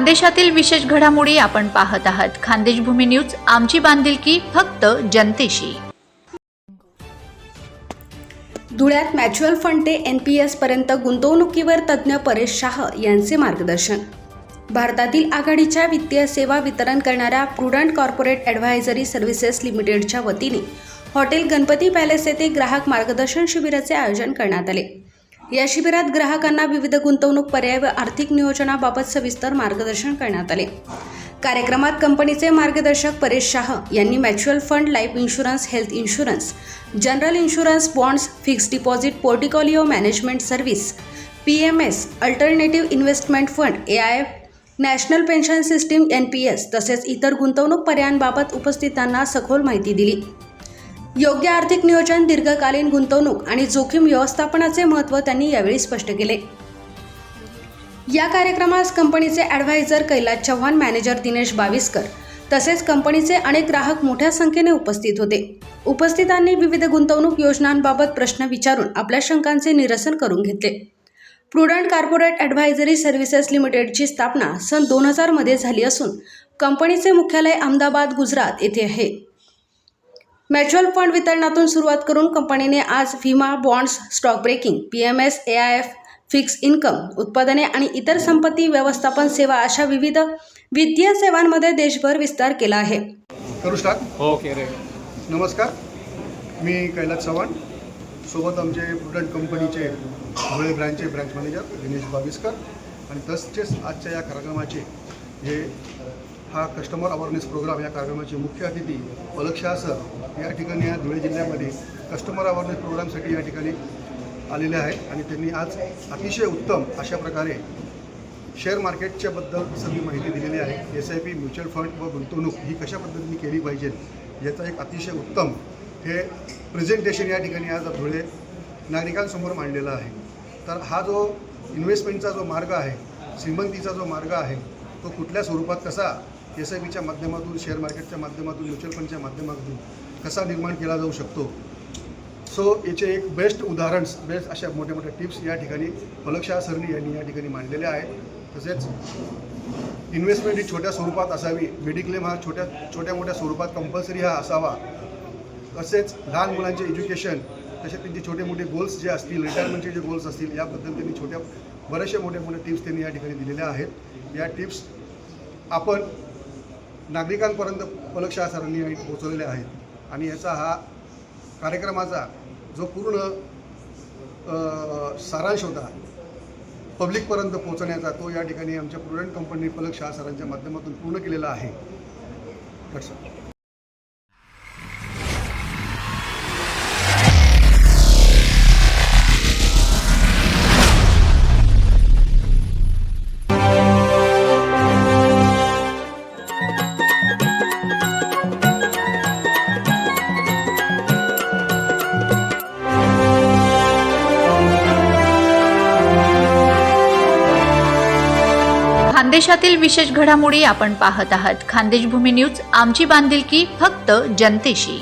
खानदेशातील विशेष घडामोडी आपण पाहत आहात. खानदेश भूमी न्यूज, आमची बांधिलकी फक्त जनतेशी. धुळ्यात म्युच्युअल फंड ते NPS पर्यंत गुंतवणुकीवर तज्ज्ञ परेश शाह यांचे मार्गदर्शन. भारतातील आघाडीच्या वित्तीय सेवा वितरण करणाऱ्या प्रुडंट कॉर्पोरेट ॲडव्हायझरी सर्व्हिसेस लिमिटेडच्या वतीने हॉटेल गणपती पॅलेस येथे ग्राहक मार्गदर्शन शिबिराचे आयोजन करण्यात आले. या शिबिरात ग्राहकांना विविध गुंतवणूक पर्याय व आर्थिक नियोजनाबाबत सविस्तर मार्गदर्शन करण्यात आले. कार्यक्रमात कंपनीचे मार्गदर्शक परेश शाह यांनी mutual fund, life insurance, health insurance, general insurance, bonds, fixed deposit, portfolio management service, PMS, alternative investment fund, AIF, national pension system NPS तसेच इतर गुंतवणूक पर्यायांबाबत उपस्थितांना सखोल माहिती दिली. योग्य आर्थिक नियोजन, दीर्घकालीन गुंतवणूक आणि जोखीम व्यवस्थापनाचे महत्त्व त्यांनी यावेळी स्पष्ट केले. या कार्यक्रमास कंपनीचे ॲडव्हायझर कैलास चव्हाण, मॅनेजर दिनेश बाविस्कर तसेच कंपनीचे अनेक ग्राहक मोठ्या संख्येने उपस्थित होते. उपस्थितांनी विविध गुंतवणूक योजनांबाबत प्रश्न विचारून आपल्या शंकांचे निरसन करून घेतले. प्रुडंट कॉर्पोरेट ॲडव्हायझरी सर्व्हिसेस लिमिटेडची स्थापना सन 2000 मध्ये झाली असून कंपनीचे मुख्यालय अहमदाबाद, गुजरात येथे आहे. म्युच्युअल फंड वितरणातून सुरुवात करून कंपनीने आज विमा, bonds, stock broking, PMS, AIF, fix income उत्पादने आणि इतर संपत्ती व्यवस्थापन सेवा अशा विविध वित्तीय सेवांमध्ये देशभर विस्तार केला आहे. करू स्टार्ट. ओके रे. नमस्कार, मी कैलास चव्हाण, सोबत आमचे प्रुडंट कंपनीचे धुळे ब्रँचचे ब्रँच मॅनेजर दिनेश बाविस्कर आणि तसेच आजच्या या कार्यक्रमाचे हा कस्टमर अवेअरनेस प्रोग्राम या कार्यक्रमाचे मुख्य अतिथी पलक शाह सर या ठिकाणी या धुळे जिल्ह्यामध्ये कस्टमर अवेअरनेस प्रोग्रामसाठी या ठिकाणी आलेले आहेत आणि त्यांनी आज अतिशय उत्तम अशा प्रकारे शेअर मार्केटच्या बद्दल सगळी माहिती दिलेली आहे. SIP, म्युच्युअल फंड व गुंतवणूक ही कशा पद्धतीने केली पाहिजे याचा एक अतिशय उत्तम हे प्रेझेंटेशन या ठिकाणी आज धुळे नागरिकांसमोर मांडलेला आहे. तर हा जो इन्व्हेस्टमेंटचा जो मार्ग आहे, श्रीमंतीचा जो मार्ग आहे, तो कुठल्या स्वरूपात कसा SIPच्या माध्यमातून, शेअर मार्केटच्या माध्यमातून, म्युच्युअल फंडच्या माध्यमातून कसा निर्माण केला जाऊ शकतो. सो याचे एक बेस्ट उदाहरण, बेस्ट अशा मोठ्या मोठ्या टिप्स या ठिकाणी पलक शाह सरनी यांनी या ठिकाणी मांडलेल्या आहेत. तसेच इन्व्हेस्टमेंट ही छोट्या स्वरूपात असावी, मेडिक्लेम हा छोट्या मोठ्या स्वरूपात कंपल्सरी हा असावा. तसेच लहान मुलांचे एज्युकेशन, तसे त्यांचे छोटे मोठे गोल्स जे असतील, रिटायरमेंटचे जे गोल्स असतील, याबद्दल त्यांनी बरेचसे मोठे टिप्स त्यांनी या ठिकाणी दिलेल्या आहेत. या टिप्स आपण नागरिकांपर्यंत पलक शाह सरांनी पोहोचवलेल्या आहेत आणि याचा हा कार्यक्रमाचा जो पूर्ण सारांश होता पब्लिकपर्यंत पोहोचण्याचा, तो या ठिकाणी आमच्या प्रुडंट कंपनी पलक शाह सरांच्या माध्यमातून पूर्ण केलेला आहे. खानदेशातील विशेष घडामोडी आपण पाहत आहात. खानदेश भूमी न्यूज, आमची बांधिलकी फक्त जनतेशी.